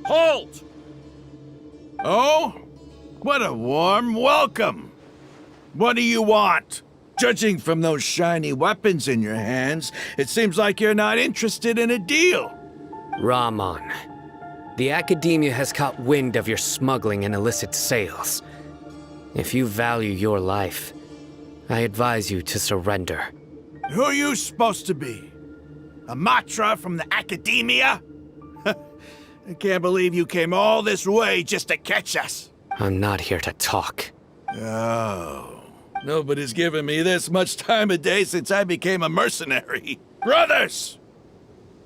Halt! Oh? What a warm welcome! What do you want? Judging from those shiny weapons in your hands, it seems like you're not interested in a deal. Rahman, the Academia has caught wind of your smuggling and illicit sales. If you value your life, I advise you to surrender. Who are you supposed to be? A Matra from the Academia? I can't believe you came all this way just to catch us. I'm not here to talk. Oh. Nobody's given me this much time of day since I became a mercenary. Brothers!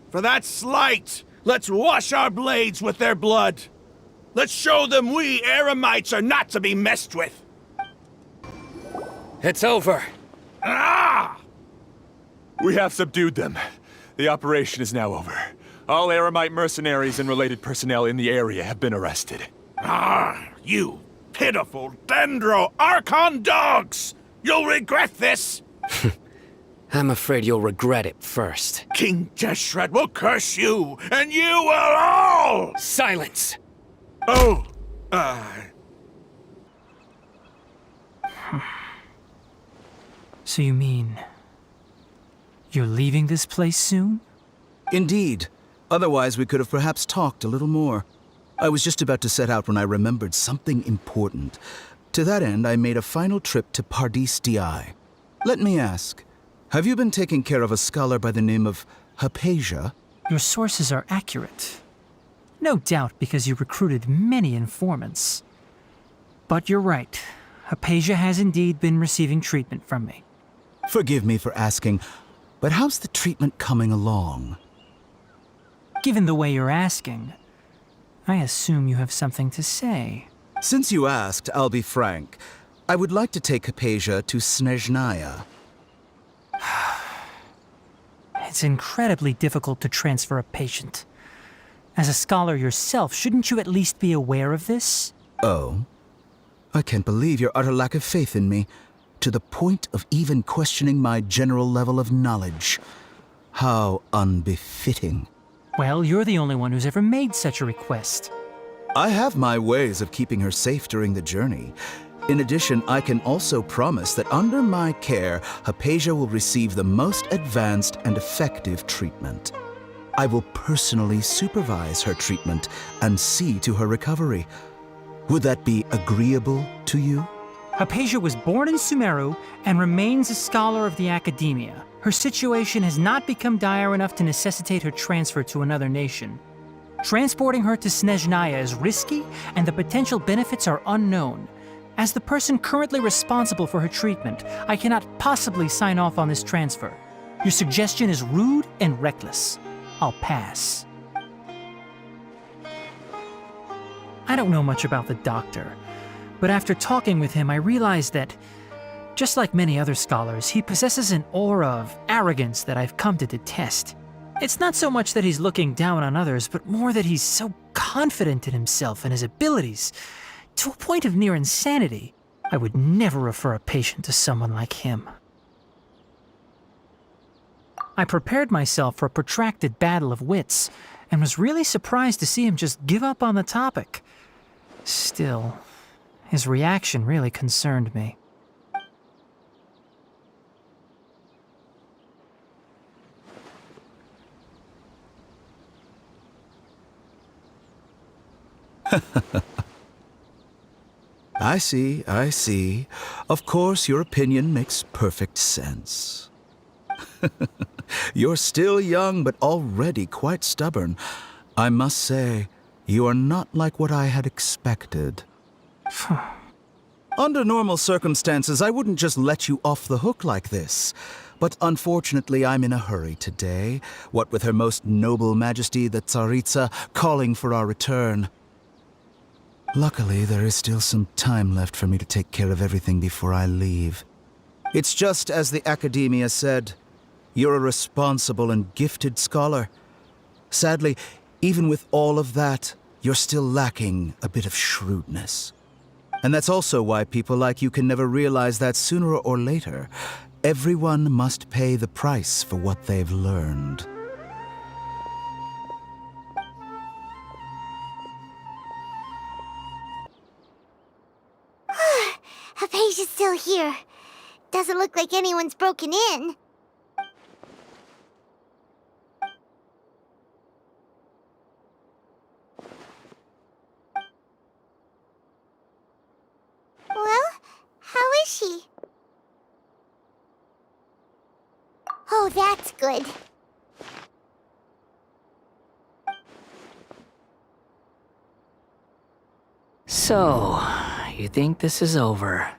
For that slight, let's wash our blades with their blood. Let's show them we Eremites are not to be messed with. It's over. Ah! We have subdued them. The operation is now over. All Eremite mercenaries and related personnel in the area have been arrested. Ah, you pitiful Dendro Archon dogs! You'll regret this! I'm afraid you'll regret it first. King Jeshret will curse you, and you will all! Silence! Oh, So you mean... you're leaving this place soon? Indeed. Otherwise, we could have perhaps talked a little more. I was just about to set out when I remembered something important. To that end, I made a final trip to Pardis Di. Let me ask, have you been taking care of a scholar by the name of Hypatia? Your sources are accurate. No doubt because you recruited many informants. But you're right. Hypatia has indeed been receiving treatment from me. Forgive me for asking, but how's the treatment coming along? Given the way you're asking, I assume you have something to say. Since you asked, I'll be frank. I would like to take Hypatia to Snezhnaya. It's incredibly difficult to transfer a patient. As a scholar yourself, shouldn't you at least be aware of this? Oh? I can't believe your utter lack of faith in me, to the point of even questioning my general level of knowledge. How unbefitting. Well, you're the only one who's ever made such a request. I have my ways of keeping her safe during the journey. In addition, I can also promise that under my care, Hypatia will receive the most advanced and effective treatment. I will personally supervise her treatment and see to her recovery. Would that be agreeable to you? Hypatia was born in Sumeru and remains a scholar of the Academia. Her situation has not become dire enough to necessitate her transfer to another nation. Transporting her to Snezhnaya is risky, and the potential benefits are unknown. As the person currently responsible for her treatment, I cannot possibly sign off on this transfer. Your suggestion is rude and reckless. I'll pass. I don't know much about the doctor, but after talking with him, I realized that, just like many other scholars, he possesses an aura of arrogance that I've come to detest. It's not so much that he's looking down on others, but more that he's so confident in himself and his abilities, to a point of near insanity. I would never refer a patient to someone like him. I prepared myself for a protracted battle of wits, and was really surprised to see him just give up on the topic. Still, his reaction really concerned me. I see. Of course, your opinion makes perfect sense. You're still young, but already quite stubborn. I must say, you are not like what I had expected. Under normal circumstances, I wouldn't just let you off the hook like this. But unfortunately, I'm in a hurry today, what with Her Most Noble Majesty the Tsaritsa calling for our return. Luckily, there is still some time left for me to take care of everything before I leave. It's just as the Academia said, you're a responsible and gifted scholar. Sadly, even with all of that, you're still lacking a bit of shrewdness. And that's also why people like you can never realize that sooner or later, everyone must pay the price for what they've learned. Hypatia's still here. Doesn't look like anyone's broken in. Well, how is she? Oh, that's good. So, you think this is over?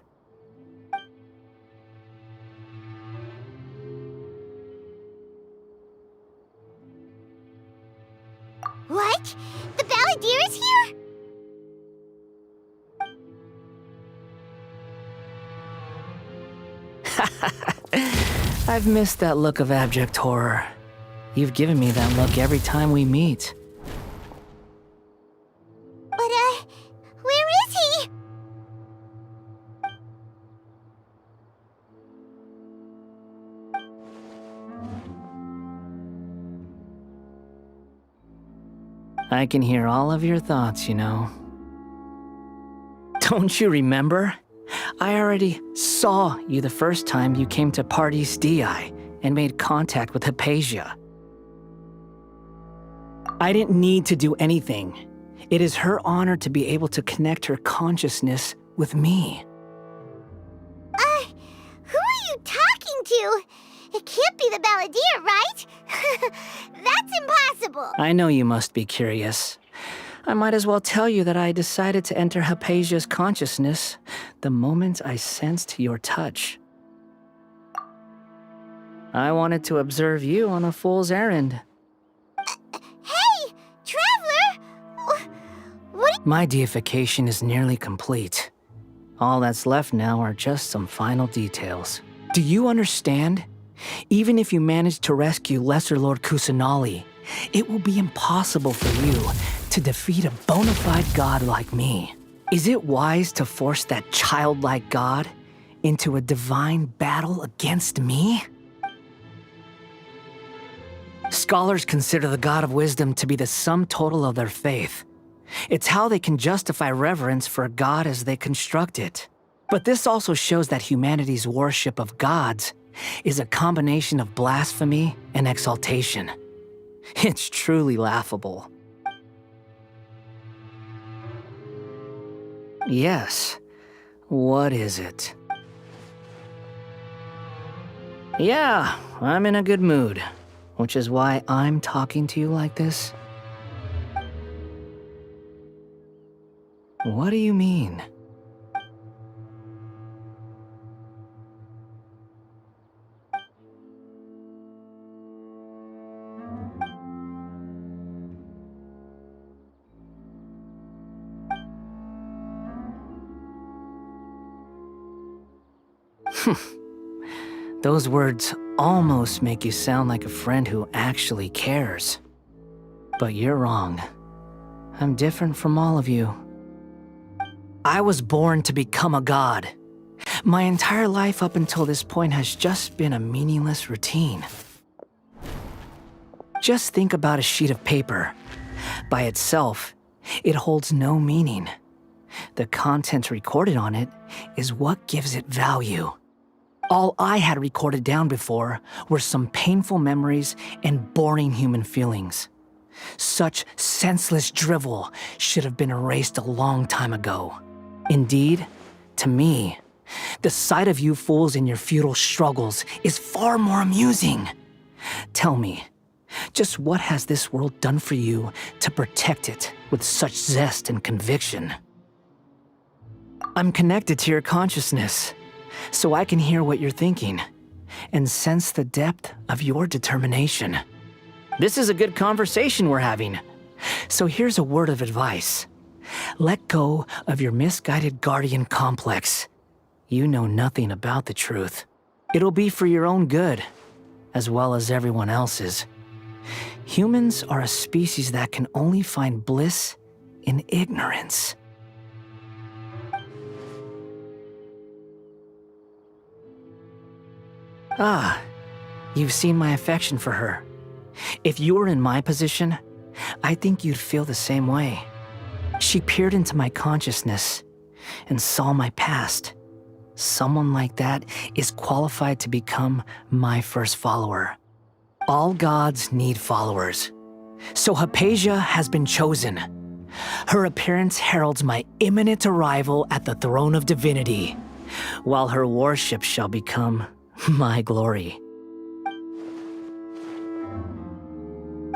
What? The Balladeer is here? I've missed that look of abject horror. You've given me that look every time we meet. But, where is he? I can hear all of your thoughts, you know. Don't you remember? I already saw you the first time you came to Party's Dehya and made contact with Hypatia. I didn't need to do anything. It is her honor to be able to connect her consciousness with me. Who are you talking to? It can't be the Balladeer, right? That's impossible. I know you must be curious. I might as well tell you that I decided to enter Hypatia's consciousness the moment I sensed your touch. I wanted to observe you on a fool's errand. Hey, Traveler! What? My deification is nearly complete. All that's left now are just some final details. Do you understand? Even if you manage to rescue Lesser Lord Kusanali, it will be impossible for you to defeat a bona fide god like me. Is it wise to force that childlike god into a divine battle against me? Scholars consider the god of wisdom to be the sum total of their faith. It's how they can justify reverence for a god as they construct it. But this also shows that humanity's worship of gods is a combination of blasphemy and exaltation. It's truly laughable. Yes. What is it? Yeah, I'm in a good mood, which is why I'm talking to you like this. What do you mean? Those words almost make you sound like a friend who actually cares. But you're wrong. I'm different from all of you. I was born to become a god. My entire life up until this point has just been a meaningless routine. Just think about a sheet of paper. By itself, it holds no meaning. The content recorded on it is what gives it value. All I had recorded down before were some painful memories and boring human feelings. Such senseless drivel should have been erased a long time ago. Indeed, to me, the sight of you fools in your futile struggles is far more amusing. Tell me, just what has this world done for you to protect it with such zest and conviction? I'm connected to your consciousness, so I can hear what you're thinking and sense the depth of your determination. This is a good conversation we're having. So here's a word of advice. Let go of your misguided guardian complex. You know nothing about the truth. It'll be for your own good, as well as everyone else's. Humans are a species that can only find bliss in ignorance. Ah, you've seen my affection for her. If you were in my position, I think you'd feel the same way. She peered into my consciousness and saw my past, someone like that is qualified to become my first follower. All gods need followers. So Hypatia has been chosen. Her appearance heralds my imminent arrival at the throne of divinity, while her worship shall become my glory.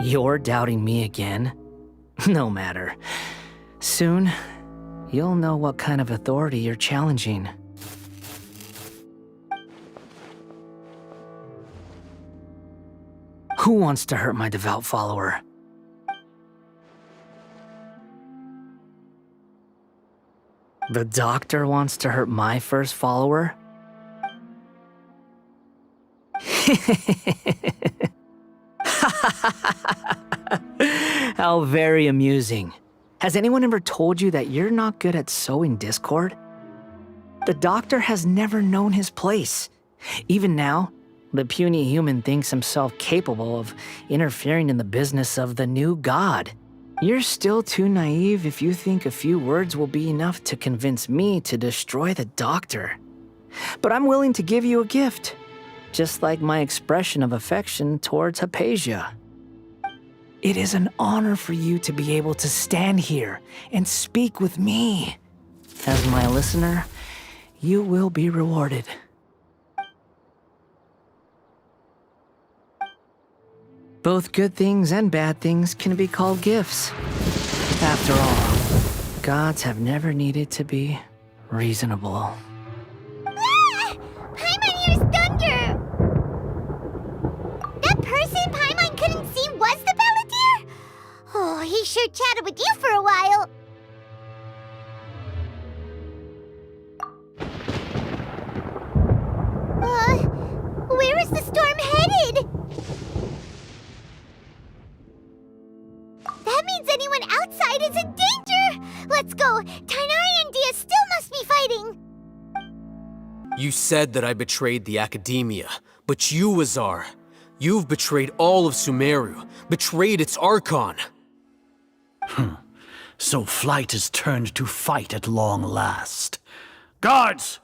You're doubting me again? No matter. Soon, you'll know what kind of authority you're challenging. Who wants to hurt my devout follower? The doctor wants to hurt my first follower? How very amusing. Has anyone ever told you that you're not good at sowing discord? The doctor has never known his place. Even now, the puny human thinks himself capable of interfering in the business of the new god. You're still too naive if you think a few words will be enough to convince me to destroy the doctor. But I'm willing to give you a gift, just like my expression of affection towards Hypatia. It is an honor for you to be able to stand here and speak with me. As my listener, you will be rewarded. Both good things and bad things can be called gifts. After all, gods have never needed to be reasonable. Ah! Paimon hears thunder! That person Paimon couldn't see was the Balladeer? Oh, he sure chatted with you for a while. Where is the storm headed? That means anyone outside is in danger! Let's go! Tighnari and Dehya still must be fighting! You said that I betrayed the Academia, but you, Azar, you've betrayed all of Sumeru, betrayed its Archon. So flight is turned to fight at long last. Guards!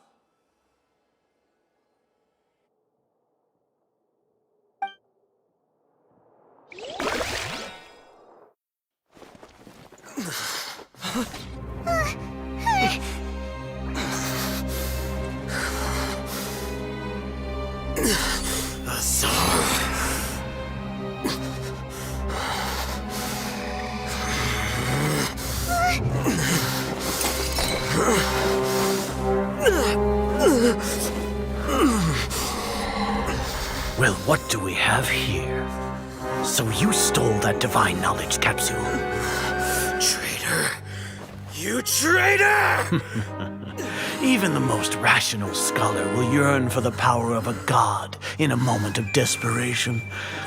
Well, what do we have here? So you stole that divine knowledge capsule. Traitor! You traitor! Even the most rational scholar will yearn for the power of a god in a moment of desperation.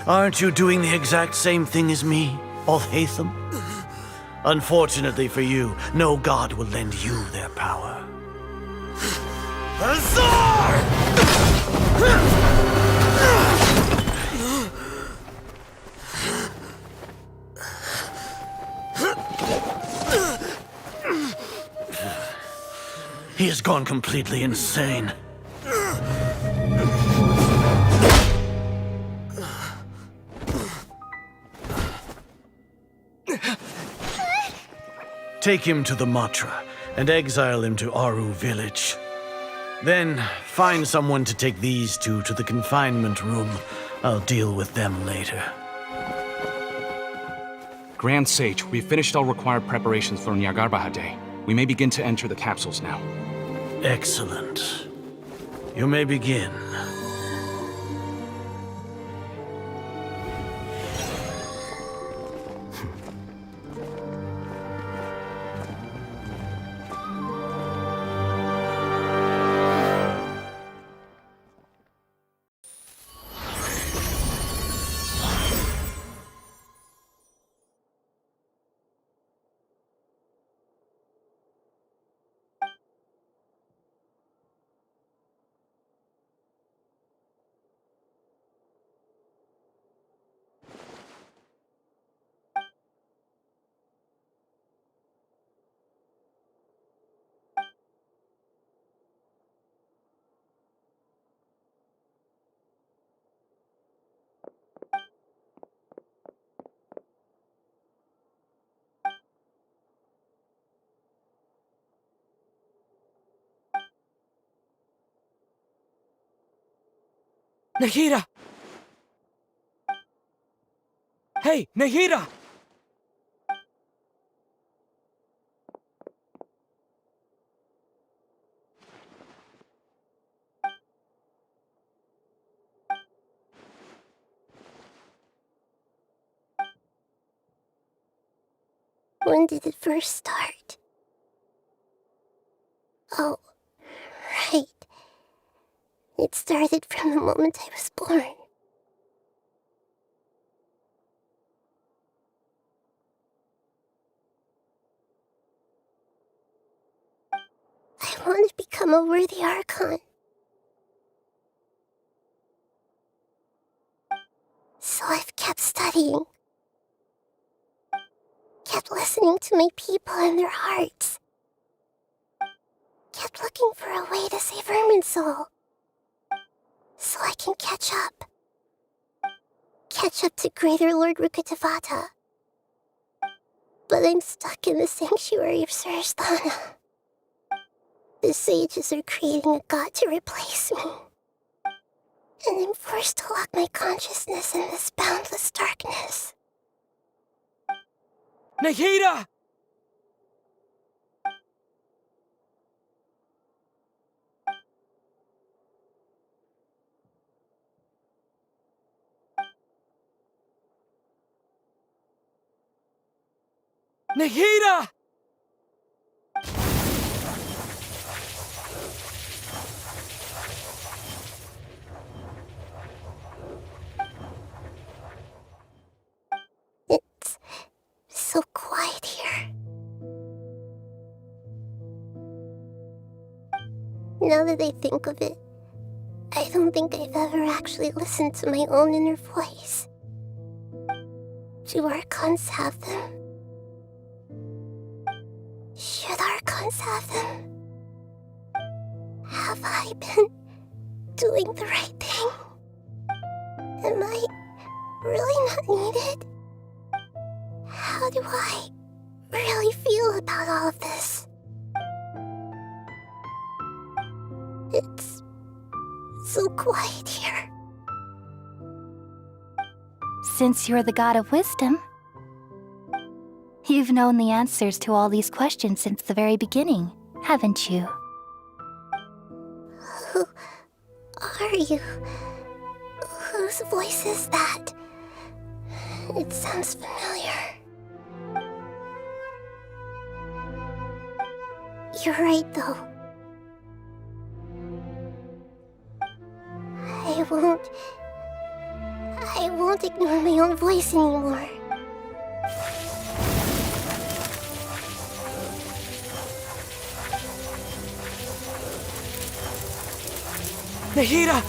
Aren't you doing the exact same thing as me, Alhaitham? Unfortunately for you, no god will lend you their power. Azar! He has gone completely insane. Take him to the Matra and exile him to Aru village. Then find someone to take these two to the confinement room. I'll deal with them later. Grand Sage, we've finished all required preparations for Nyargarbaha Day. We may begin to enter the capsules now. Excellent. You may begin. Nahida! Hey, Nahida! When did it first start? Oh, right. It started from the moment I was born. I want to become a worthy Archon. So I've kept studying. Kept listening to my people and their hearts. Kept looking for a way to save Irminsul. So I can catch up. Catch up to Greater Lord Rukkhadevata. But I'm stuck in the sanctuary of Surstana. The sages are creating a god to replace me. And I'm forced to lock my consciousness in this boundless darkness. Nahida! Nahida! It's so quiet here. Now that I think of it, I don't think I've ever actually listened to my own inner voice. Do Archons have them? Should Archons have them? Have I been doing the right thing? Am I really not needed? How do I really feel about all of this? It's so quiet here. Since you're the god of wisdom, you've known the answers to all these questions since the very beginning, haven't you? Who are you? Whose voice is that? It sounds familiar. You're right, though. I won't ignore my own voice anymore. Nahida!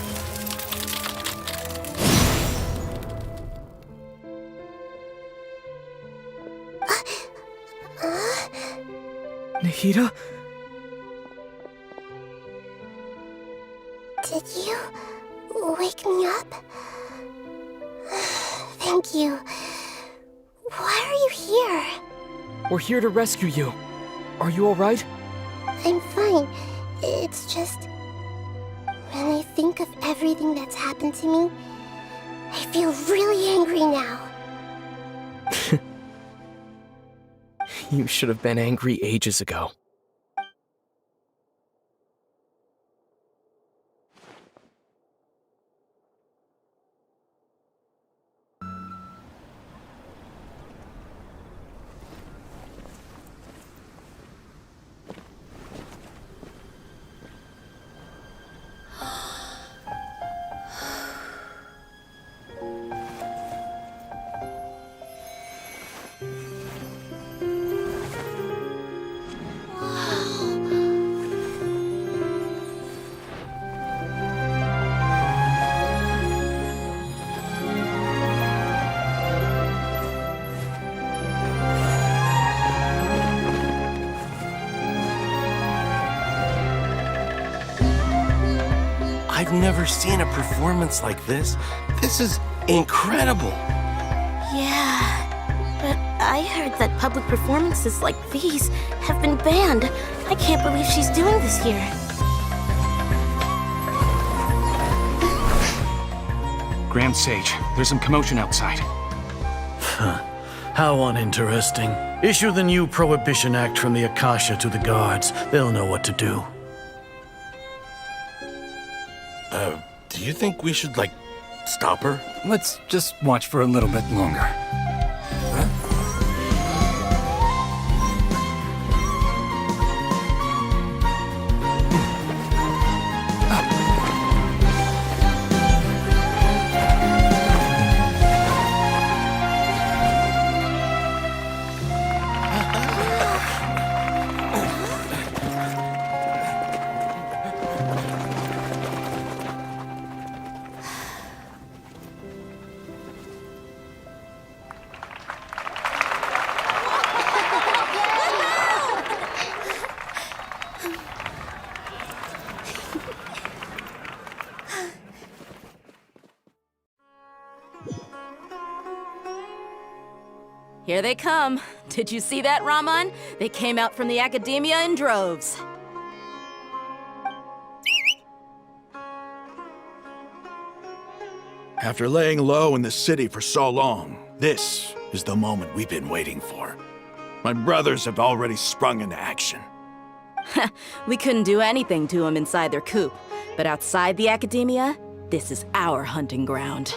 Nahida? Did you wake me up? Thank you. Why are you here? We're here to rescue you. Are you alright? I'm fine. It's just... when I think of everything that's happened to me, I feel really angry now. You should have been angry ages ago. I've never seen a performance like this. This is incredible. Yeah, but I heard that public performances like these have been banned. I can't believe she's doing this here. Grand Sage, there's some commotion outside. How uninteresting. Issue the new Prohibition Act from the Akasha to the guards. They'll know what to do. Do you think we should, like, stop her? Let's just watch for a little bit longer. Here they come. Did you see that, Rahman? They came out from the Academia in droves. After laying low in the city for so long, this is the moment we've been waiting for. My brothers have already sprung into action. We couldn't do anything to them inside their coop, but outside the Academia, this is our hunting ground.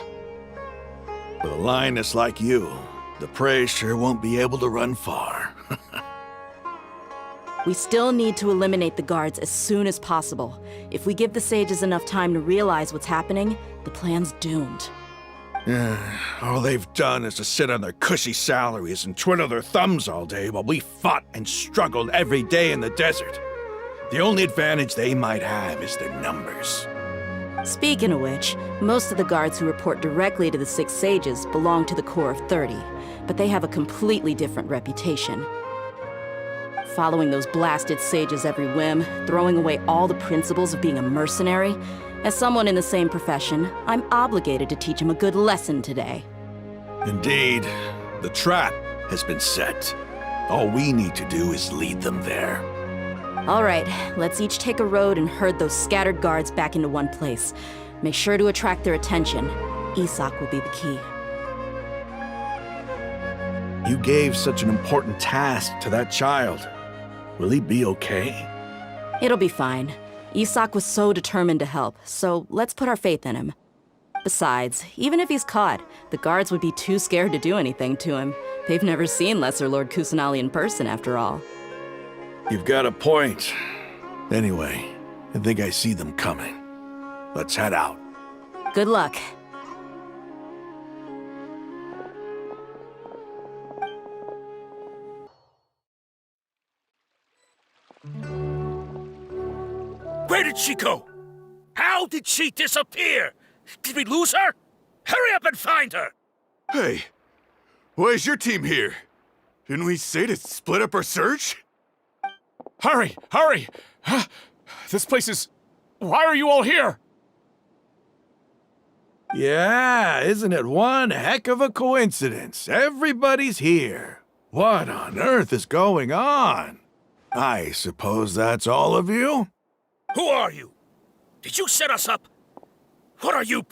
With a lioness like you, the prey sure won't be able to run far. We still need to eliminate the guards as soon as possible. If we give the sages enough time to realize what's happening, the plan's doomed. All they've done is to sit on their cushy salaries and twiddle their thumbs all day while we fought and struggled every day in the desert. The only advantage they might have is their numbers. Speaking of which, most of the guards who report directly to the 6 sages belong to the Corps of 30, but they have a completely different reputation. Following those blasted sages every whim, throwing away all the principles of being a mercenary. As someone in the same profession, I'm obligated to teach them a good lesson today. Indeed, the trap has been set. All we need to do is lead them there. All right, let's each take a road and herd those scattered guards back into one place. Make sure to attract their attention. Isak will be the key. You gave such an important task to that child. Will he be okay? It'll be fine. Isak was so determined to help, so let's put our faith in him. Besides, even if he's caught, the guards would be too scared to do anything to him. They've never seen Lesser Lord Kusanali in person, after all. You've got a point. Anyway, I think I see them coming. Let's head out. Good luck. Where did she go? How did she disappear? Did we lose her? Hurry up and find her! Hey, why is your team here? Didn't we say to split up our search? Hurry! Hurry! This place is... Why are you all here? Yeah, isn't it one heck of a coincidence? Everybody's here. What on earth is going on? I suppose that's all of you? Who are you? Did you set us up? What are you?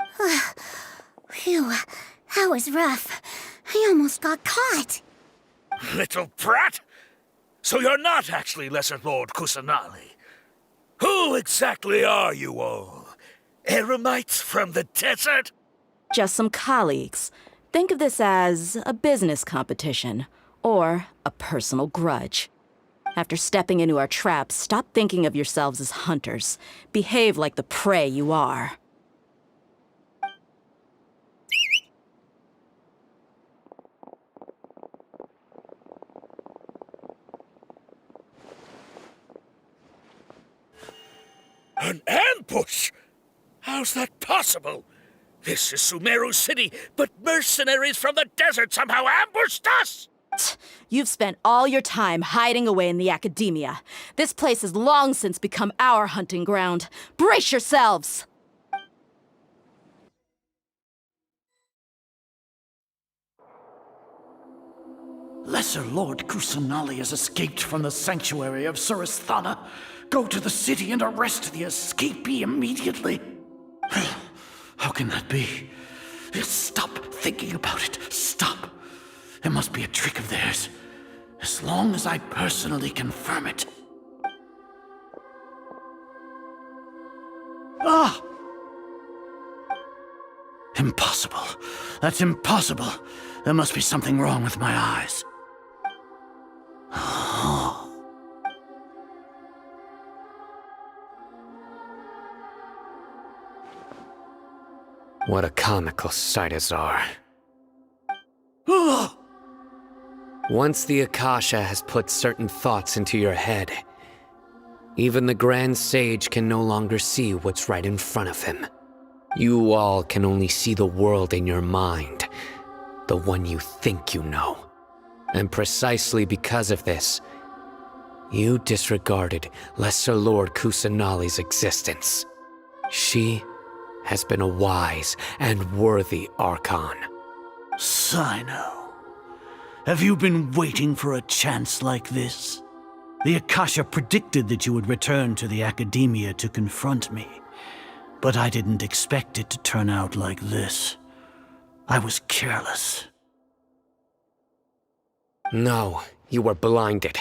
Phew, that was rough. I almost got caught. Little brat? So you're not actually Lesser Lord Kusanali. Who exactly are you all? Eremites from the desert? Just some colleagues. Think of this as a business competition, or a personal grudge. After stepping into our traps, stop thinking of yourselves as hunters. Behave like the prey you are. An ambush? How's that possible? This is Sumeru City, but mercenaries from the desert somehow ambushed us! You've spent all your time hiding away in the Academia. This place has long since become our hunting ground. Brace yourselves! Lesser Lord Kusanali has escaped from the sanctuary of Surasthana. Go to the city and arrest the escapee immediately. How can that be? Stop thinking about it. Stop. It must be a trick of theirs. As long as I personally confirm it. Ah! Impossible. That's impossible. There must be something wrong with my eyes. What a comical sight, Azar. Once the Akasha has put certain thoughts into your head, even the Grand Sage can no longer see what's right in front of him. You all can only see the world in your mind, the one you think you know. And precisely because of this, you disregarded Lesser Lord Kusanali's existence. She has been a wise and worthy Archon. Cyno, have you been waiting for a chance like this? The Akasha predicted that you would return to the Academia to confront me, but I didn't expect it to turn out like this. I was careless. No, you were blinded.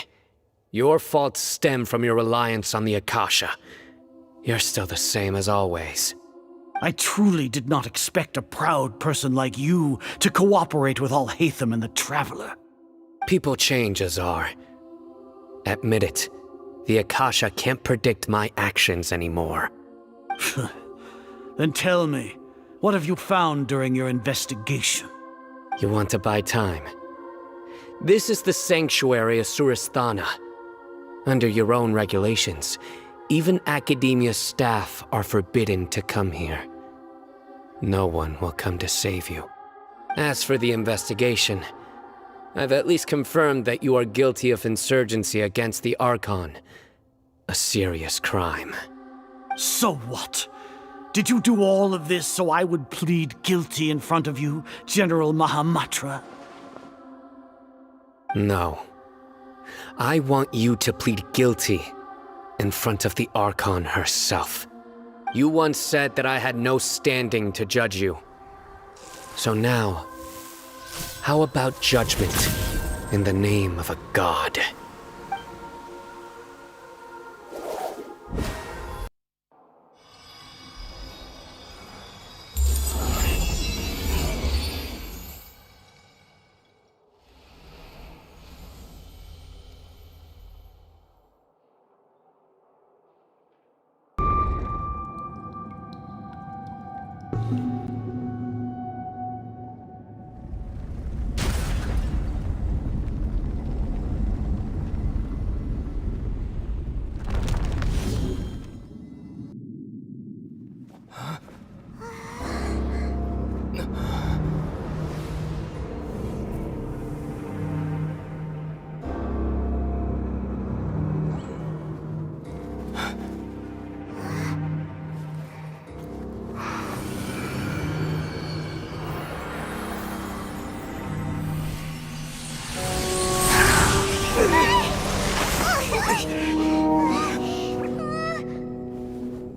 Your faults stem from your reliance on the Akasha. You're still the same as always. I truly did not expect a proud person like you to cooperate with Alhaitham and the Traveler. People change, Azar. Admit it. The Akasha can't predict my actions anymore. Then tell me, what have you found during your investigation? You want to buy time? This is the sanctuary of Surasthana. Under your own regulations, even Academia staff are forbidden to come here. No one will come to save you. As for the investigation, I've at least confirmed that you are guilty of insurgency against the Archon. A serious crime. So what? Did you do all of this so I would plead guilty in front of you, General Mahamatra? No. I want you to plead guilty in front of the Archon herself. You once said that I had no standing to judge you. So now, how about judgment in the name of a god?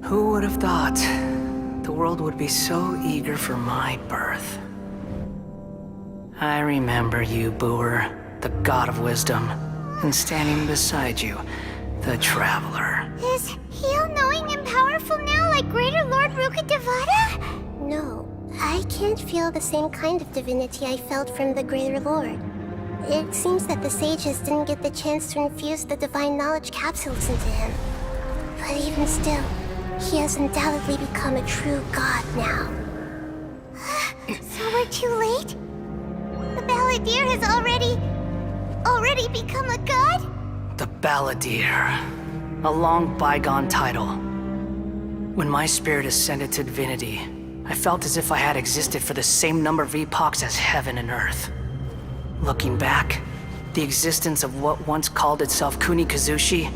Who would have thought the world would be so eager for my birth? I remember you, Buer, the god of wisdom, and standing beside you, the Traveler. Is he all-knowing and powerful now like Greater Lord Rukkhadevata? No, I can't feel the same kind of divinity I felt from the Greater Lord. It seems that the sages didn't get the chance to infuse the divine knowledge capsules into him. But even still, he has undoubtedly become a true god now. So we're too late? The Balladeer has already become a god? The Balladeer. A long bygone title. When my spirit ascended to divinity, I felt as if I had existed for the same number of epochs as heaven and earth. Looking back, the existence of what once called itself Kunikazushi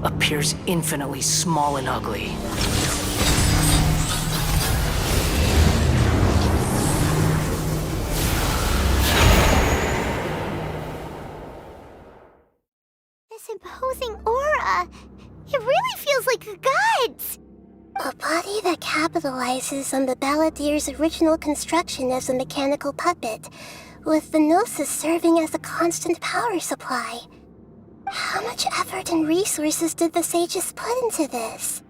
appears infinitely small and ugly. This imposing aura, it really feels like the gods! A body that capitalizes on the Balladeer's original construction as a mechanical puppet, with the Gnosis serving as a constant power supply. How much effort and resources did the sages put into this?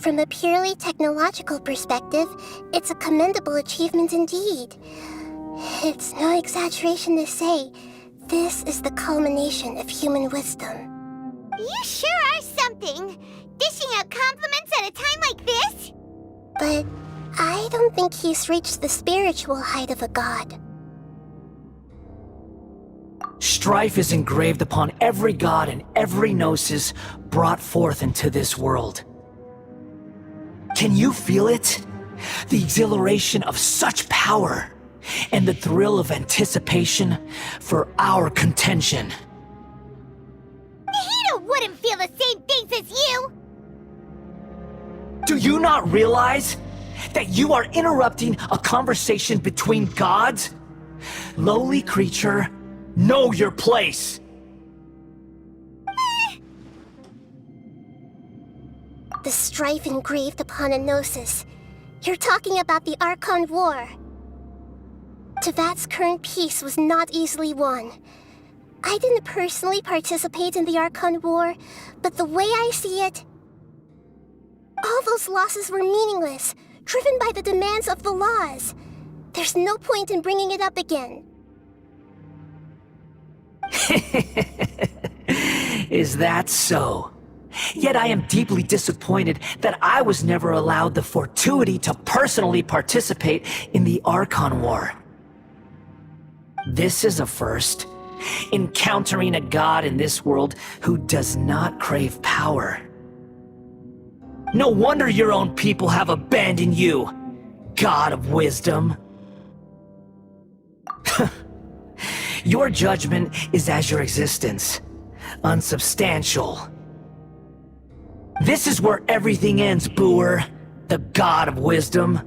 From a purely technological perspective, it's a commendable achievement indeed. It's no exaggeration to say, this is the culmination of human wisdom. You sure are something! Dishing out compliments at a time like this? But I don't think he's reached the spiritual height of a god. Strife is engraved upon every god and every Gnosis brought forth into this world. Can you feel it? The exhilaration of such power, and the thrill of anticipation for our contention. Nahida wouldn't feel the same things as you! Do you not realize that you are interrupting a conversation between gods? Lowly creature, know your place! The strife engraved upon a Gnosis. You're talking about the Archon War. Tevat's current peace was not easily won. I didn't personally participate in the Archon War, but the way I see it, all those losses were meaningless, driven by the demands of the laws. There's no point in bringing it up again. Is that so? Yet I am deeply disappointed that I was never allowed the fortuity to personally participate in the Archon War. This is a first. Encountering a god in this world who does not crave power. No wonder your own people have abandoned you, God of Wisdom. Your judgment is as your existence, unsubstantial. This is where everything ends, Buer, the God of Wisdom.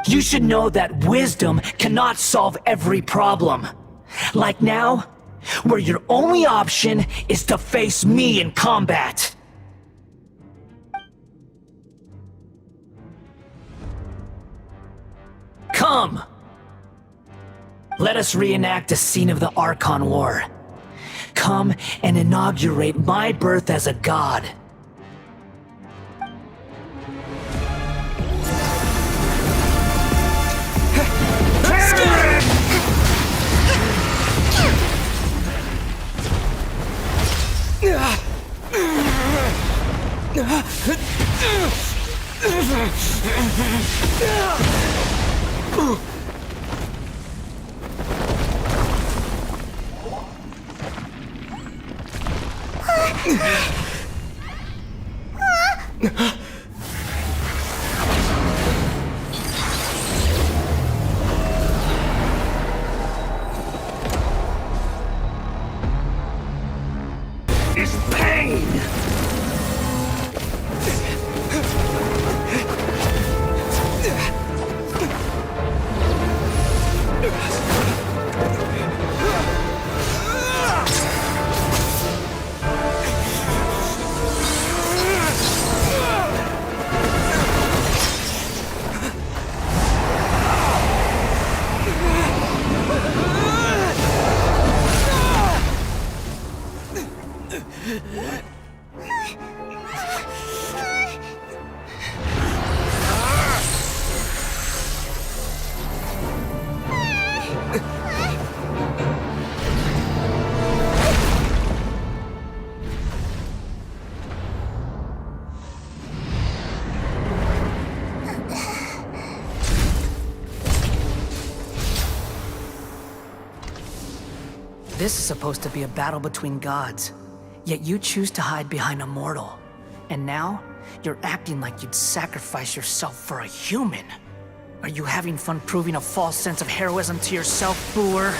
You should know that wisdom cannot solve every problem. Like now, where your only option is to face me in combat. Come! Let us reenact a scene of the Archon War. Come and inaugurate my birth as a god. Is pain! This is supposed to be a battle between gods, yet you choose to hide behind a mortal. And now, you're acting like you'd sacrifice yourself for a human. Are you having fun proving a false sense of heroism to yourself, Buer?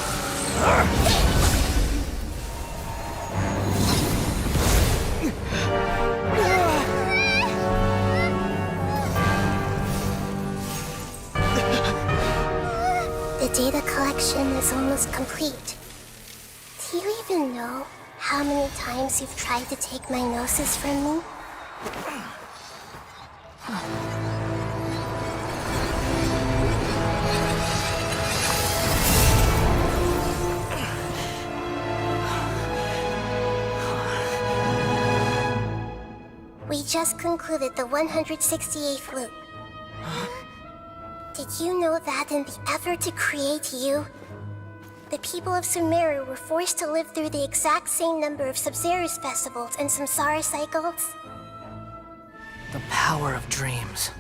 The data collection is almost complete. Do you even know how many times you've tried to take my Gnosis from me? We just concluded the 168th loop. Did you know that in the effort to create you, the people of Sumeru were forced to live through the exact same number of Sub-Zerus festivals and samsara cycles? The power of dreams.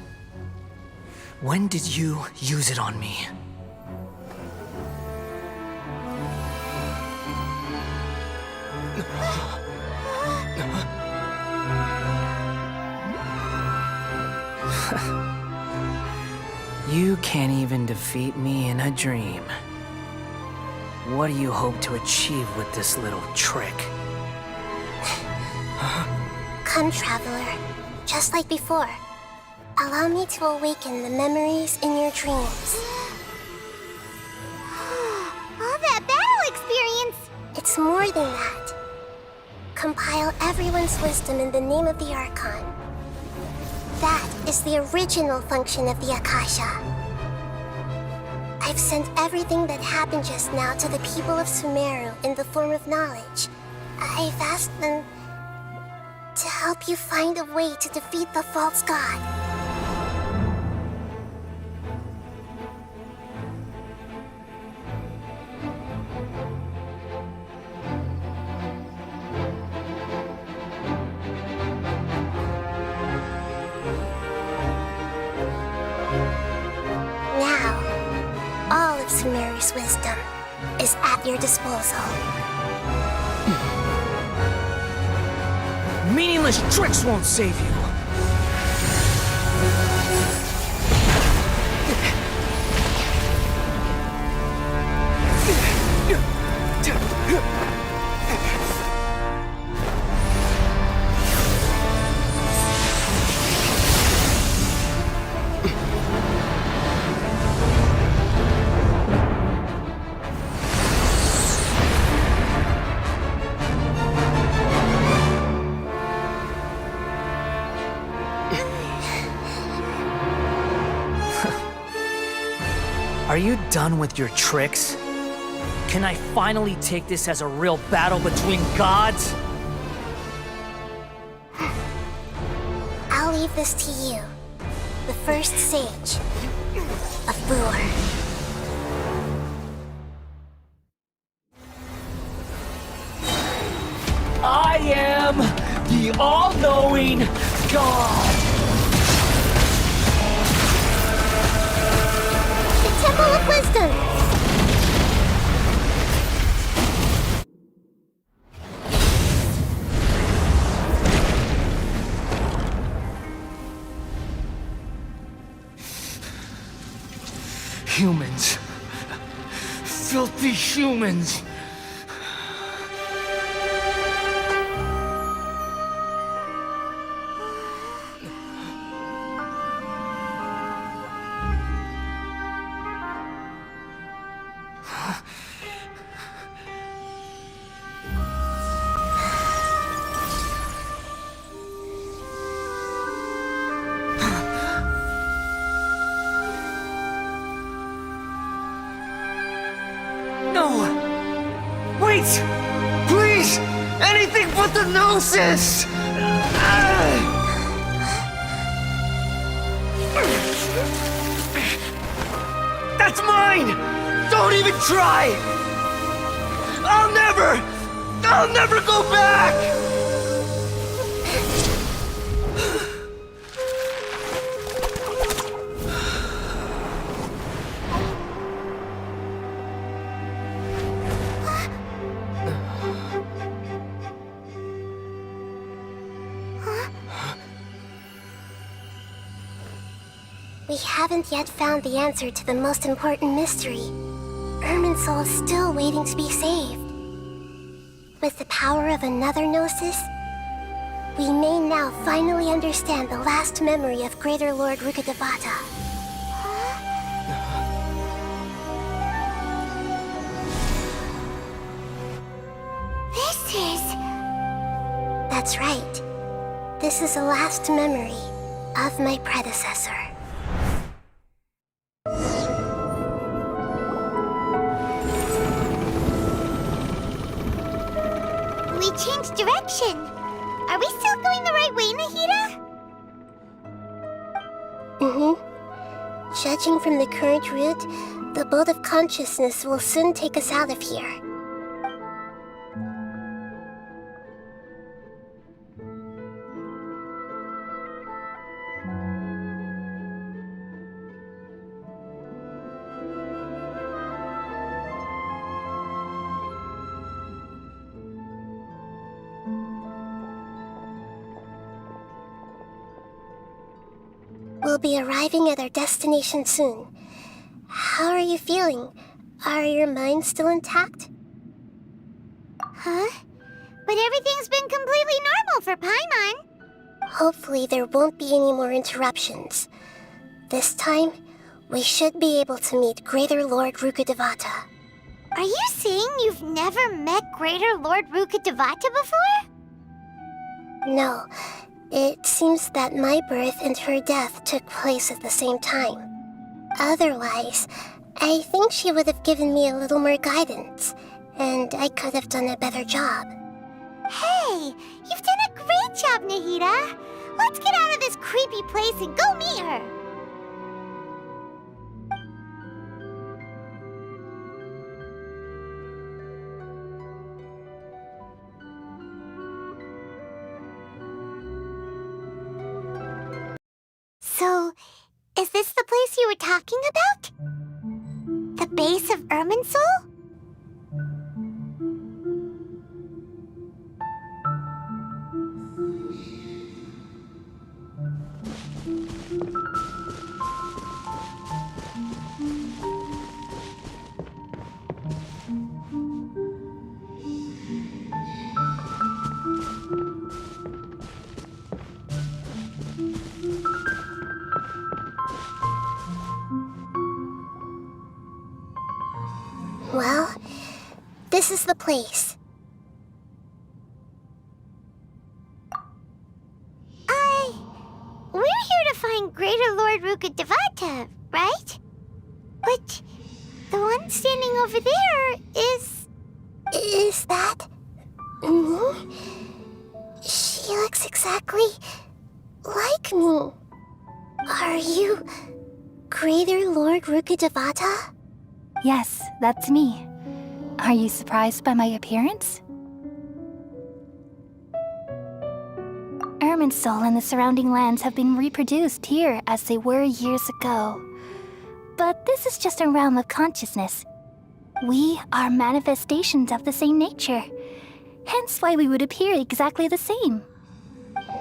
When did you use it on me? You can't even defeat me in a dream. What do you hope to achieve with this little trick? Come, Traveler. Just like before. Allow me to awaken the memories in your dreams. All that battle experience! It's more than that. Compile everyone's wisdom in the name of the Archon. That is the original function of the Akasha. I've sent everything that happened just now to the people of Sumeru in the form of knowledge. I've asked them to help you find a way to defeat the false god. Sumeru's wisdom is at your disposal. Meaningless tricks won't save you. Are you done with your tricks? Can I finally take this as a real battle between gods? I'll leave this to you, the first Sage of Buer. I am the all-knowing God! Temple of Wisdom! Humans. Filthy humans. Please! Anything but the Gnosis! That's mine! Don't even try! I'll never go back! We haven't yet found the answer to the most important mystery. Irminsul is still waiting to be saved. With the power of another Gnosis, we may now finally understand the last memory of Greater Lord Rukkhadevata. This is... That's right. This is the last memory. of my predecessor. We changed direction. Are we still going the right way, Nahida? Judging from the current route, the boat of consciousness will soon take us out of here. We'll be arriving at our destination soon. How are you feeling? Are your minds still intact? Huh? But everything's been completely normal for Paimon. Hopefully there won't be any more interruptions. This time, we should be able to meet Greater Lord Rukkhadevata. Are you saying you've never met Greater Lord Rukkhadevata before? No. It seems that my birth and her death took place at the same time. Otherwise, I think she would have given me a little more guidance, and I could have done a better job. Hey, you've done a great job, Nahida. Let's get out of this creepy place and go meet her. So, is this the place you were talking about? The base of Irminsul? Well, this is the place. We're here to find Greater Lord Rukkhadevata, right? But the one standing over there is... Is that... me? She looks exactly like me. Are you Greater Lord Rukkhadevata? Yes, that's me. Are you surprised by my appearance? Irminsul and the surrounding lands have been reproduced here as they were years ago. But this is just a realm of consciousness. We are manifestations of the same nature. Hence why we would appear exactly the same.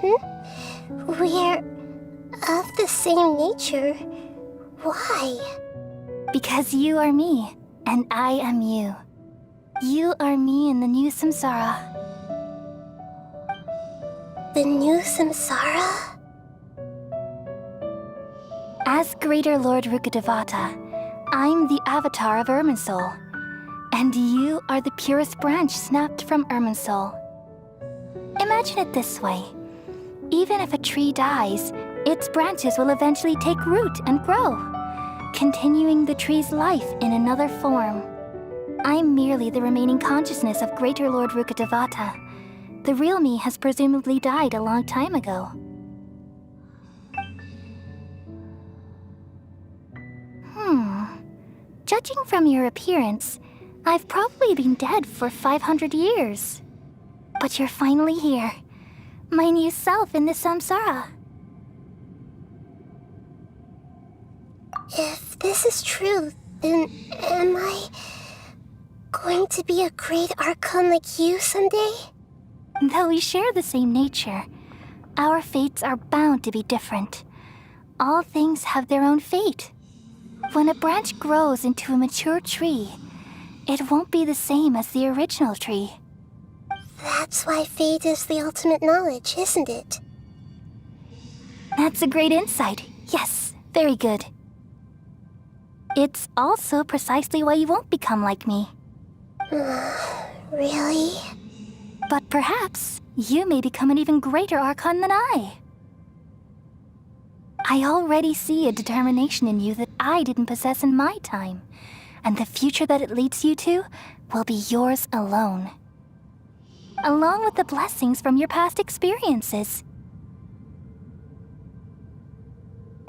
We're of the same nature. Why? Because you are me, and I am you. You are me in the new samsara. The new samsara? As Greater Lord Rukkhadevata, I'm the avatar of Irminsul, and you are the purest branch snapped from Irminsul. Imagine it this way. Even if a tree dies, its branches will eventually take root and grow, continuing the tree's life in another form. I'm merely the remaining consciousness of Greater Lord Rukkhadevata. The real me has presumably died a long time ago. Judging from your appearance, I've probably been dead for 500 years. But you're finally here. My new self in the samsara. If this is true, then am I going to be a great Archon like you someday? Though we share the same nature, our fates are bound to be different. All things have their own fate. When a branch grows into a mature tree, it won't be the same as the original tree. That's why fate is the ultimate knowledge, isn't it? That's a great insight. Yes, very good. It's also precisely why you won't become like me. Really? But perhaps you may become an even greater Archon than I. I already see a determination in you that I didn't possess in my time, and the future that it leads you to will be yours alone, along with the blessings from your past experiences.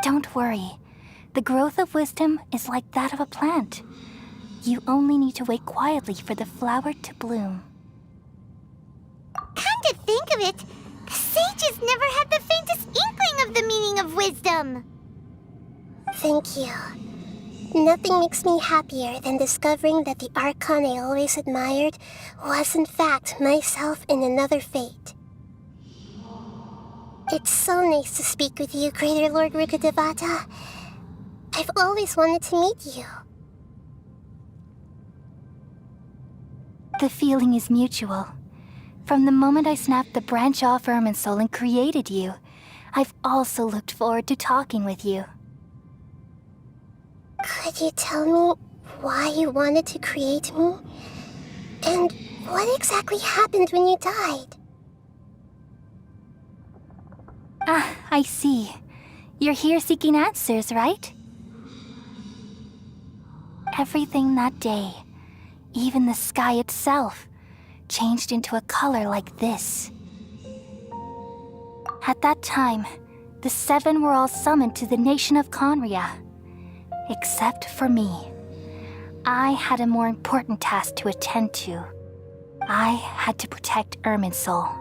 Don't worry. The growth of wisdom is like that of a plant. You only need to wait quietly for the flower to bloom. Come to think of it, the sages never had the faintest inkling of the meaning of wisdom. Thank you. Nothing makes me happier than discovering that the Archon I always admired was in fact myself in another fate. It's so nice to speak with you, Greater Lord Rukkhadevata. I've always wanted to meet you. The feeling is mutual. From the moment I snapped the branch off Irminsul and created you, I've also looked forward to talking with you. Could you tell me why you wanted to create me? And what exactly happened when you died? Ah, I see. You're here seeking answers, right? Everything that day, even the sky itself, changed into a color like this. At that time, the seven were all summoned to the nation of Khaenri'ah. Except for me. I had a more important task to attend to. I had to protect Irminsul.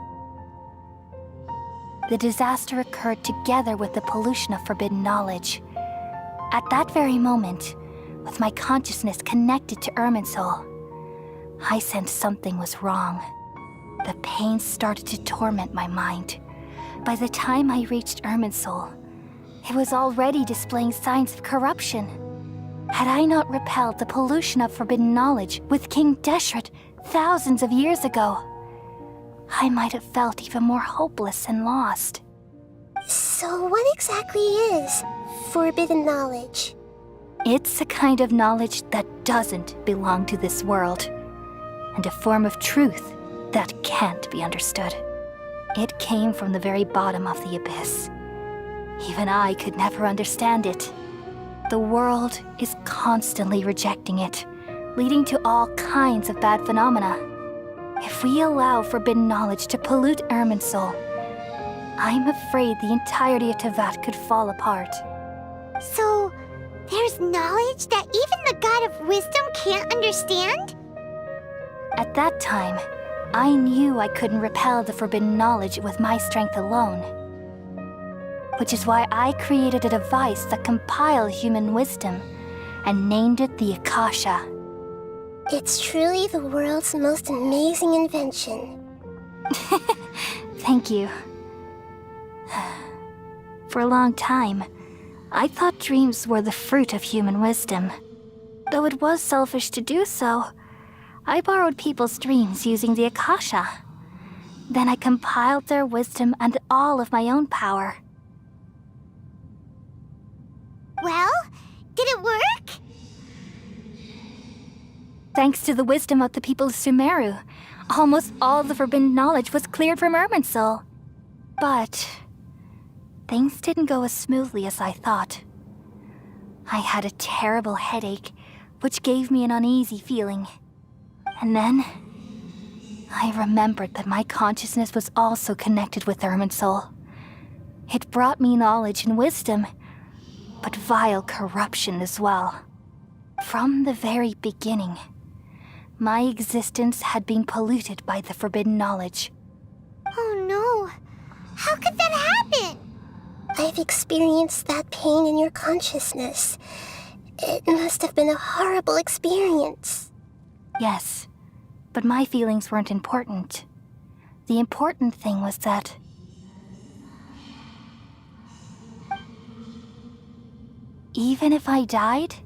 The disaster occurred together with the pollution of forbidden knowledge. At that very moment, with my consciousness connected to Irminsul, I sensed something was wrong. The pain started to torment my mind. By the time I reached Irminsul, it was already displaying signs of corruption. Had I not repelled the pollution of forbidden knowledge with King Deshret thousands of years ago, I might have felt even more hopeless and lost. So what exactly is forbidden knowledge? It's a kind of knowledge that doesn't belong to this world, and a form of truth that can't be understood. It came from the very bottom of the abyss. Even I could never understand it. The world is constantly rejecting it, leading to all kinds of bad phenomena. If we allow forbidden knowledge to pollute Irminsul, I'm afraid the entirety of Teyvat could fall apart. So, there's knowledge that even the God of Wisdom can't understand? At that time, I knew I couldn't repel the forbidden knowledge with my strength alone. Which is why I created a device that compiled human wisdom and named it the Akasha. It's truly the world's most amazing invention. Thank you. For a long time, I thought dreams were the fruit of human wisdom. Though it was selfish to do so, I borrowed people's dreams using the Akasha. Then I compiled their wisdom and all of my own power. Well, did it work? Thanks to the wisdom of the people of Sumeru, almost all the forbidden knowledge was cleared from Irminsul. But things didn't go as smoothly as I thought. I had a terrible headache, which gave me an uneasy feeling. And then I remembered that my consciousness was also connected with Irminsul. It brought me knowledge and wisdom, but vile corruption as well. From the very beginning, my existence had been polluted by the forbidden knowledge. Oh no! How could that happen? I've experienced that pain in your consciousness. It must have been a horrible experience. Yes, but my feelings weren't important. The important thing was that even if I died,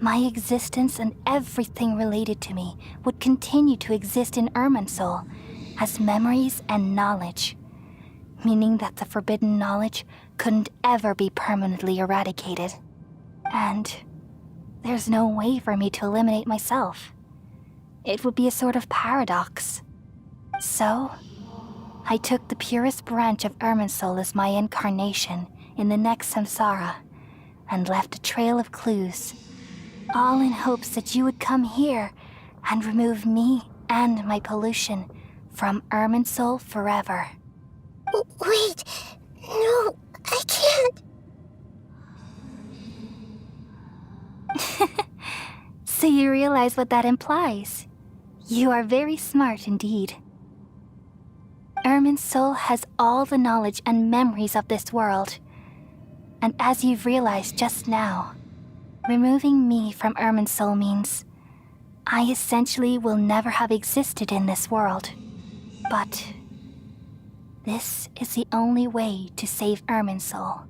my existence and everything related to me would continue to exist in Irminsul as memories and knowledge, meaning that the forbidden knowledge couldn't ever be permanently eradicated. And there's no way for me to eliminate myself. It would be a sort of paradox. So, I took the purest branch of Irminsul as my incarnation in the next samsara and left a trail of clues, all in hopes that you would come here and remove me and my pollution from Irminsul forever. Wait, no, I can't. So you realize what that implies. You are very smart indeed. Irminsul has all the knowledge and memories of this world. And as you've realized just now, removing me from Irminsul means I essentially will never have existed in this world. But this is the only way to save Irminsul.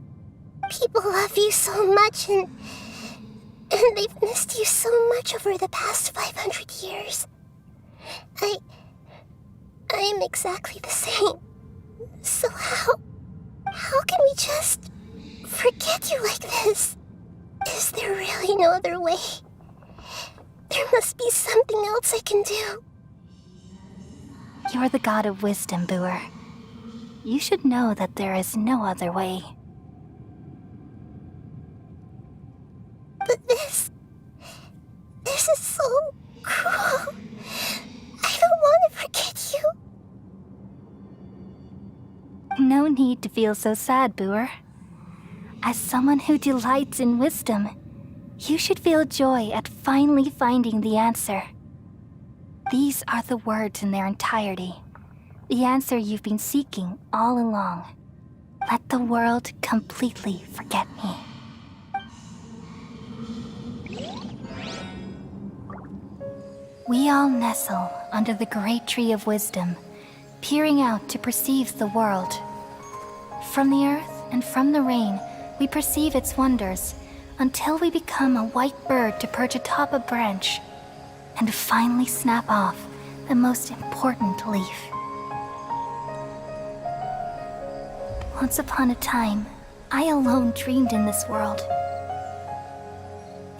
People love you so much, and they've missed you so much over the past 500 years. I am exactly the same. So how can we just forget you like this? Is there really no other way? There must be something else I can do. You're the god of wisdom, Buer. You should know that there is no other way. But this is so cruel. I don't want to forget you. No need to feel so sad, Buer. As someone who delights in wisdom, you should feel joy at finally finding the answer. These are the words in their entirety. The answer you've been seeking all along. Let the world completely forget me. We all nestle under the great tree of wisdom, peering out to perceive the world. From the earth and from the rain, we perceive its wonders, until we become a white bird to perch atop a branch, and finally snap off the most important leaf. Once upon a time, I alone dreamed in this world.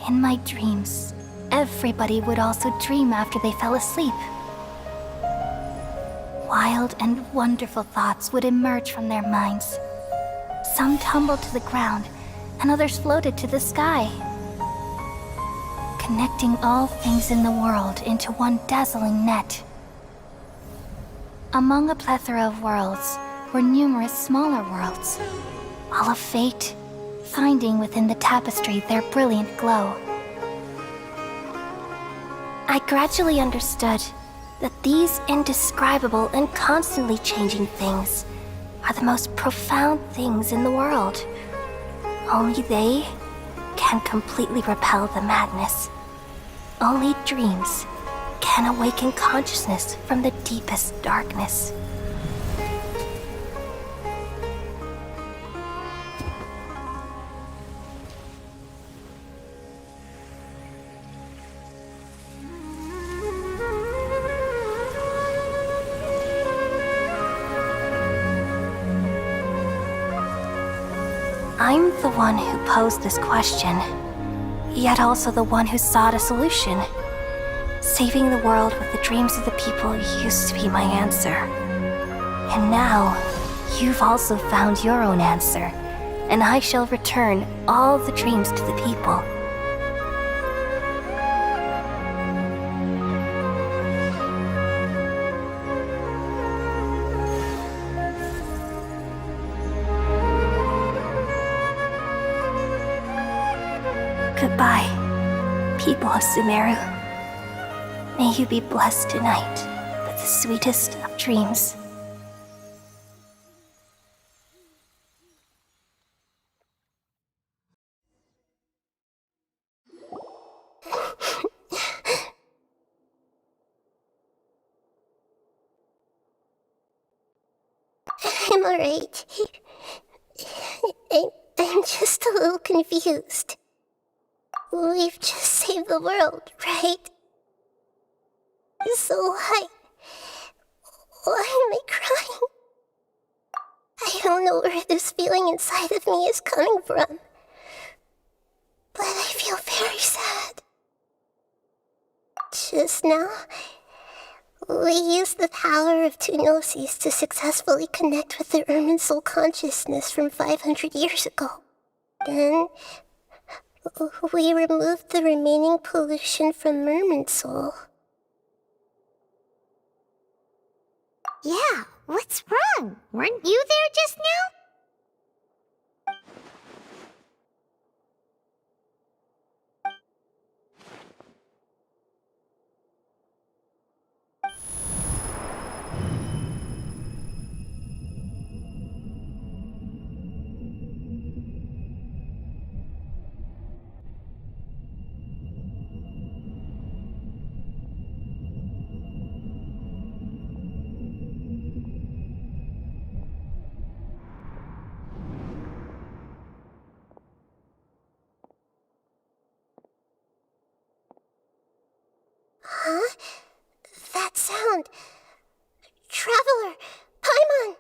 In my dreams, everybody would also dream after they fell asleep. Wild and wonderful thoughts would emerge from their minds. Some tumbled to the ground, and others floated to the sky, connecting all things in the world into one dazzling net. Among a plethora of worlds were numerous smaller worlds, all of fate, finding within the tapestry their brilliant glow. I gradually understood that these indescribable and constantly changing things are the most profound things in the world. Only they can completely repel the madness. Only dreams can awaken consciousness from the deepest darkness. I'm the one who posed this question, yet also the one who sought a solution. Saving the world with the dreams of the people used to be my answer. And now, you've also found your own answer, and I shall return all the dreams to the people. Goodbye, people of Sumeru. May you be blessed tonight with the sweetest of dreams. I'm alright. I'm just a little confused. We've just saved the world, right? So why am I crying? I don't know where this feeling inside of me is coming from, but I feel very sad. Just now, We used the power of two Gnosis to successfully connect with the Irminsul consciousness from 500 years ago. Then, we removed the remaining pollution from Irminsul. Yeah, what's wrong? Weren't you there just now? Huh? That sound. Traveler! Paimon!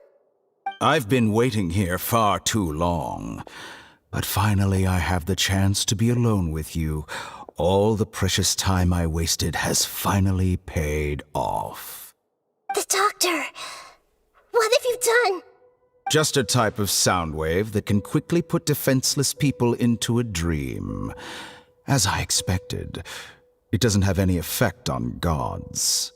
I've been waiting here far too long. But finally I have the chance to be alone with you. All the precious time I wasted has finally paid off. The Doctor! What have you done? Just a type of sound wave that can quickly put defenseless people into a dream. As I expected, it doesn't have any effect on gods.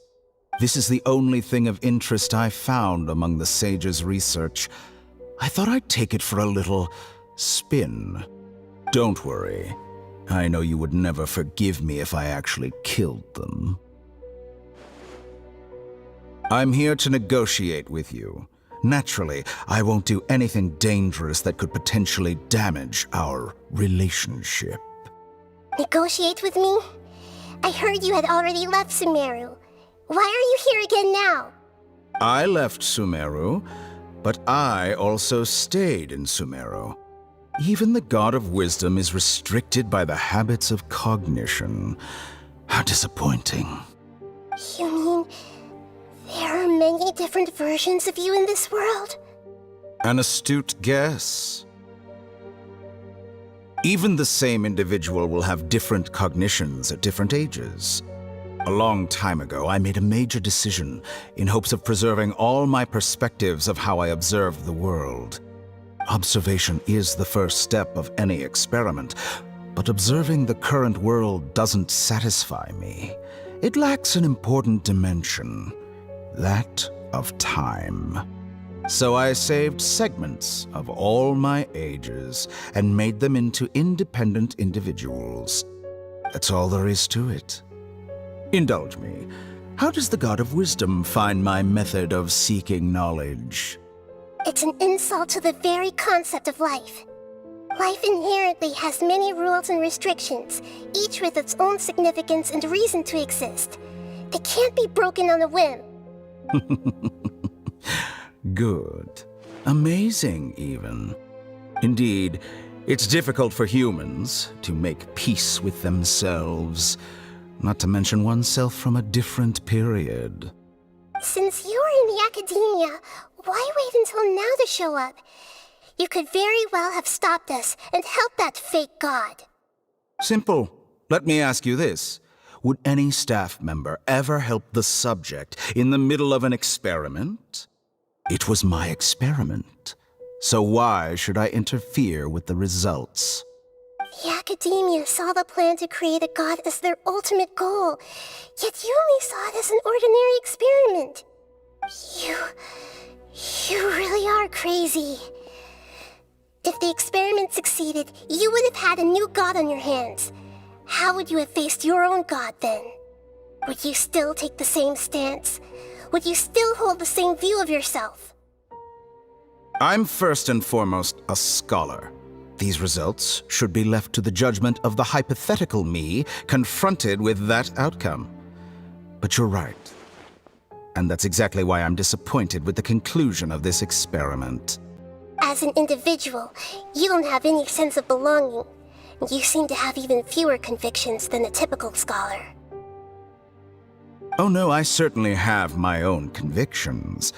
This is the only thing of interest I found among the Sage's research. I thought I'd take it for a little spin. Don't worry. I know you would never forgive me if I actually killed them. I'm here to negotiate with you. Naturally, I won't do anything dangerous that could potentially damage our relationship. Negotiate with me? I heard you had already left Sumeru. Why are you here again now? I left Sumeru, but I also stayed in Sumeru. Even the God of Wisdom is restricted by the habits of cognition. How disappointing. You mean there are many different versions of you in this world? An astute guess. Even the same individual will have different cognitions at different ages. A long time ago, I made a major decision in hopes of preserving all my perspectives of how I observed the world. Observation is the first step of any experiment, but observing the current world doesn't satisfy me. It lacks an important dimension, that of time. So I saved segments of all my ages and made them into independent individuals. That's all there is to it. Indulge me. How does the God of Wisdom find my method of seeking knowledge? It's an insult to the very concept of life. Life inherently has many rules and restrictions, each with its own significance and reason to exist. They can't be broken on a whim. Good. Amazing, even. Indeed, it's difficult for humans to make peace with themselves, not to mention oneself from a different period. Since you're in the academia, why wait until now to show up? You could very well have stopped us and helped that fake god. Simple. Let me ask you this. Would any staff member ever help the subject in the middle of an experiment? It was my experiment. So why should I interfere with the results? The academia saw the plan to create a god as their ultimate goal, yet you only saw it as an ordinary experiment. You really are crazy. If the experiment succeeded, you would have had a new god on your hands. How would you have faced your own god then? Would you still take the same stance? Would you still hold the same view of yourself? I'm first and foremost a scholar. These results should be left to the judgment of the hypothetical me confronted with that outcome. But you're right. And that's exactly why I'm disappointed with the conclusion of this experiment. As an individual, you don't have any sense of belonging. You seem to have even fewer convictions than a typical scholar. Oh no, I certainly have my own convictions.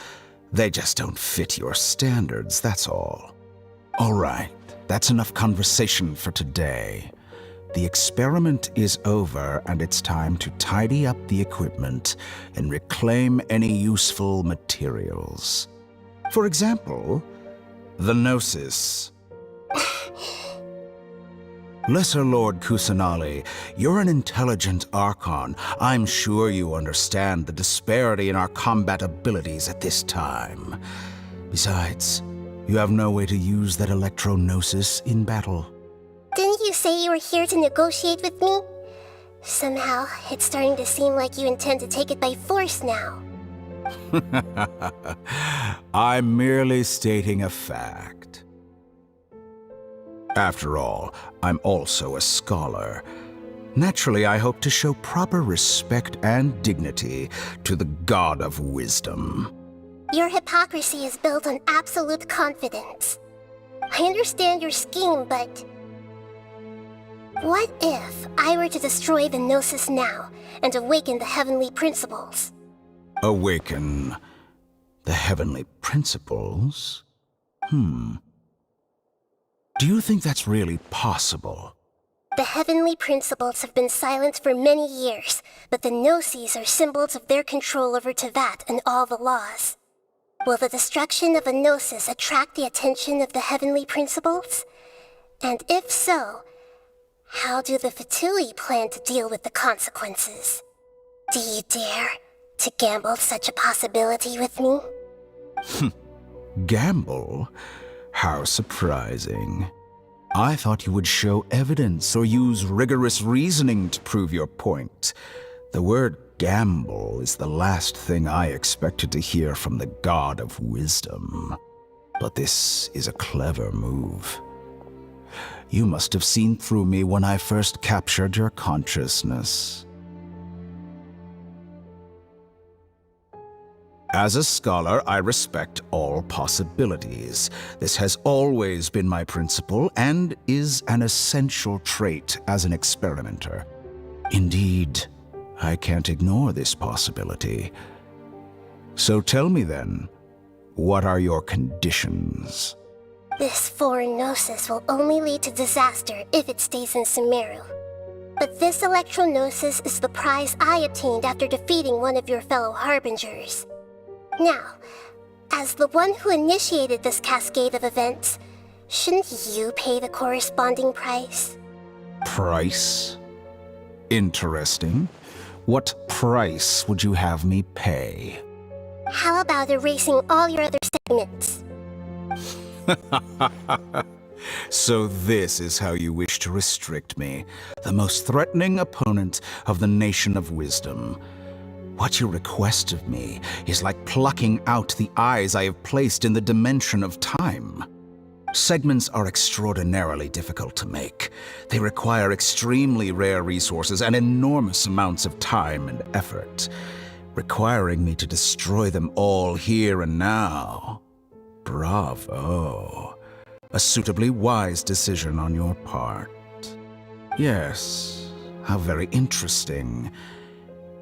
They just don't fit your standards, that's all. All right, that's enough conversation for today. The experiment is over, and it's time to tidy up the equipment and reclaim any useful materials. For example, the Gnosis. Lesser Lord Kusanali, you're an intelligent Archon. I'm sure you understand the disparity in our combat abilities at this time. Besides, you have no way to use that Electro Gnosis in battle. Didn't you say you were here to negotiate with me? Somehow, it's starting to seem like you intend to take it by force now. I'm merely stating a fact. After all, I'm also a scholar. Naturally, I hope to show proper respect and dignity to the God of Wisdom. Your hypocrisy is built on absolute confidence. I understand your scheme, but... what if I were to destroy the Gnosis now and awaken the heavenly principles? Awaken the heavenly principles? Do you think that's really possible? The heavenly principles have been silent for many years, but the Gnosis are symbols of their control over Teyvat and all the laws. Will the destruction of a Gnosis attract the attention of the heavenly principles? And if so, how do the Fatui plan to deal with the consequences? Do you dare to gamble such a possibility with me? Gamble? How surprising. I thought you would show evidence or use rigorous reasoning to prove your point. The word gamble is the last thing I expected to hear from the God of Wisdom. But this is a clever move. You must have seen through me when I first captured your consciousness. As a scholar, I respect all possibilities. This has always been my principle and is an essential trait as an experimenter. Indeed, I can't ignore this possibility. So tell me then, what are your conditions? This foreign Gnosis will only lead to disaster if it stays in Sumeru. But this Electro Gnosis is the prize I obtained after defeating one of your fellow Harbingers. Now, as the one who initiated this cascade of events, shouldn't you pay the corresponding price? Price? Interesting. What price would you have me pay? How about erasing all your other segments? So this is how you wish to restrict me, the most threatening opponent of the Nation of Wisdom. What you request of me is like plucking out the eyes I have placed in the dimension of time. Segments are extraordinarily difficult to make. They require extremely rare resources and enormous amounts of time and effort, requiring me to destroy them all here and now. Bravo. A suitably wise decision on your part. Yes, how very interesting.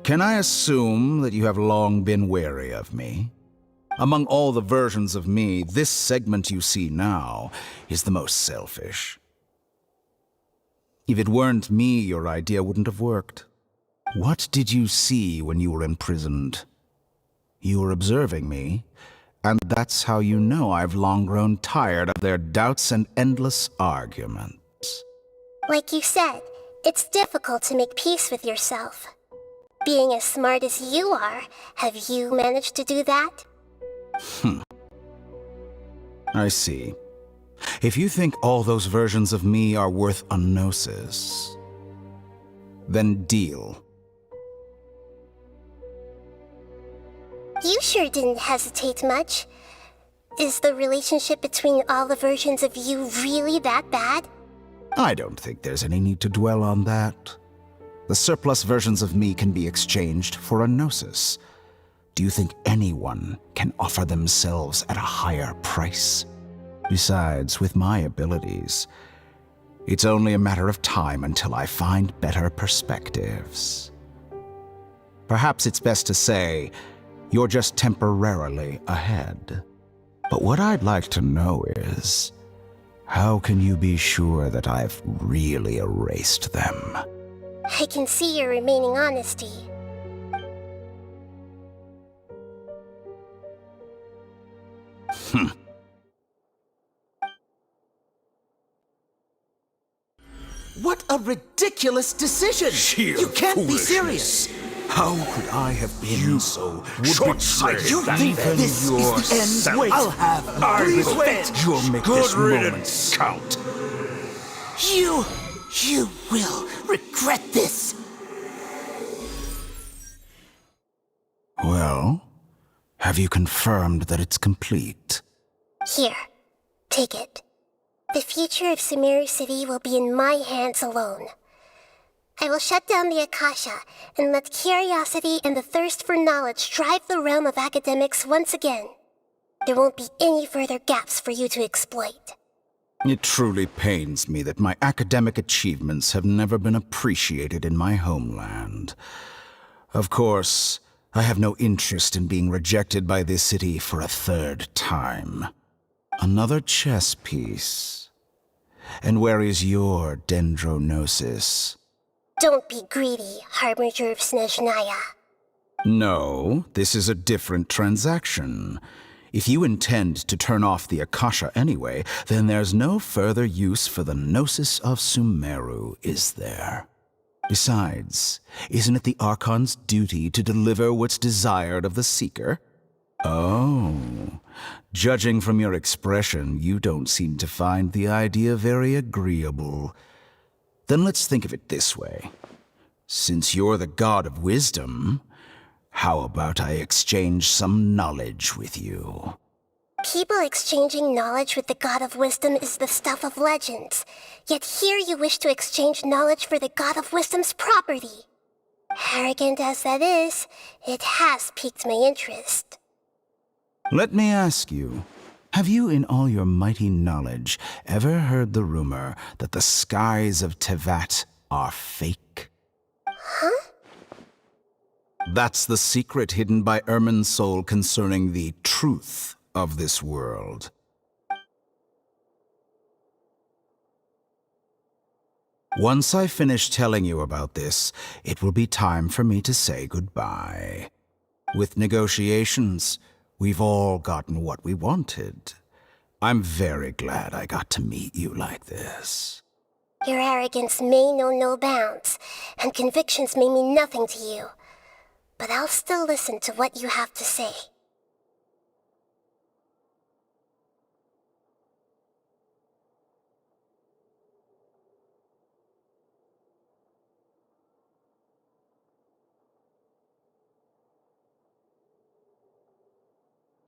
Can I assume that you have long been wary of me? Among all the versions of me, this segment you see now is the most selfish. If it weren't me, your idea wouldn't have worked. What did you see when you were imprisoned? You were observing me, and that's how you know I've long grown tired of their doubts and endless arguments. Like you said, it's difficult to make peace with yourself. Being as smart as you are, have you managed to do that? I see. If you think all those versions of me are worth a Gnosis, then deal. You sure didn't hesitate much. Is the relationship between all the versions of you really that bad? I don't think there's any need to dwell on that. The surplus versions of me can be exchanged for a Gnosis. Do you think anyone can offer themselves at a higher price? Besides, with my abilities, it's only a matter of time until I find better perspectives. Perhaps it's best to say, you're just temporarily ahead. But what I'd like to know is, How can you be sure that I've really erased them? I can see your remaining honesty. What a ridiculous decision! You can't be serious! How could I have been so short-sighted? You think this is the end? Wait, I'll have please wait. You'll make Good this riddance. moment count. You will regret this. Well, have you confirmed that it's complete? Here, take it. The future of Sumeru City will be in my hands alone. I will shut down the Akasha and let curiosity and the thirst for knowledge drive the realm of academics once again. There won't be any further gaps for you to exploit. It truly pains me that my academic achievements have never been appreciated in my homeland. Of course, I have no interest in being rejected by this city for a third time. Another chess piece. And where is your Gnosis? Don't be greedy, Harbinger of Snezhnaya. No, this is a different transaction. If you intend to turn off the Akasha anyway, then there's no further use for the Gnosis of Sumeru, is there? Besides, isn't it the Archon's duty to deliver what's desired of the Seeker? Oh, judging from your expression, you don't seem to find the idea very agreeable. Then let's think of it this way. Since you're the god of wisdom, how about I exchange some knowledge with you? People exchanging knowledge with the god of wisdom is the stuff of legends. Yet here you wish to exchange knowledge for the god of wisdom's property. Arrogant as that is, it has piqued my interest. Let me ask you, have you in all your mighty knowledge ever heard the rumor that the skies of Teyvat are fake? Huh? That's the secret hidden by Irminsul concerning the truth of this world. Once I finish telling you about this, it will be time for me to say goodbye. With negotiations, we've all gotten what we wanted. I'm very glad I got to meet you like this. Your arrogance may know no bounds, and convictions may mean nothing to you. But I'll still listen to what you have to say.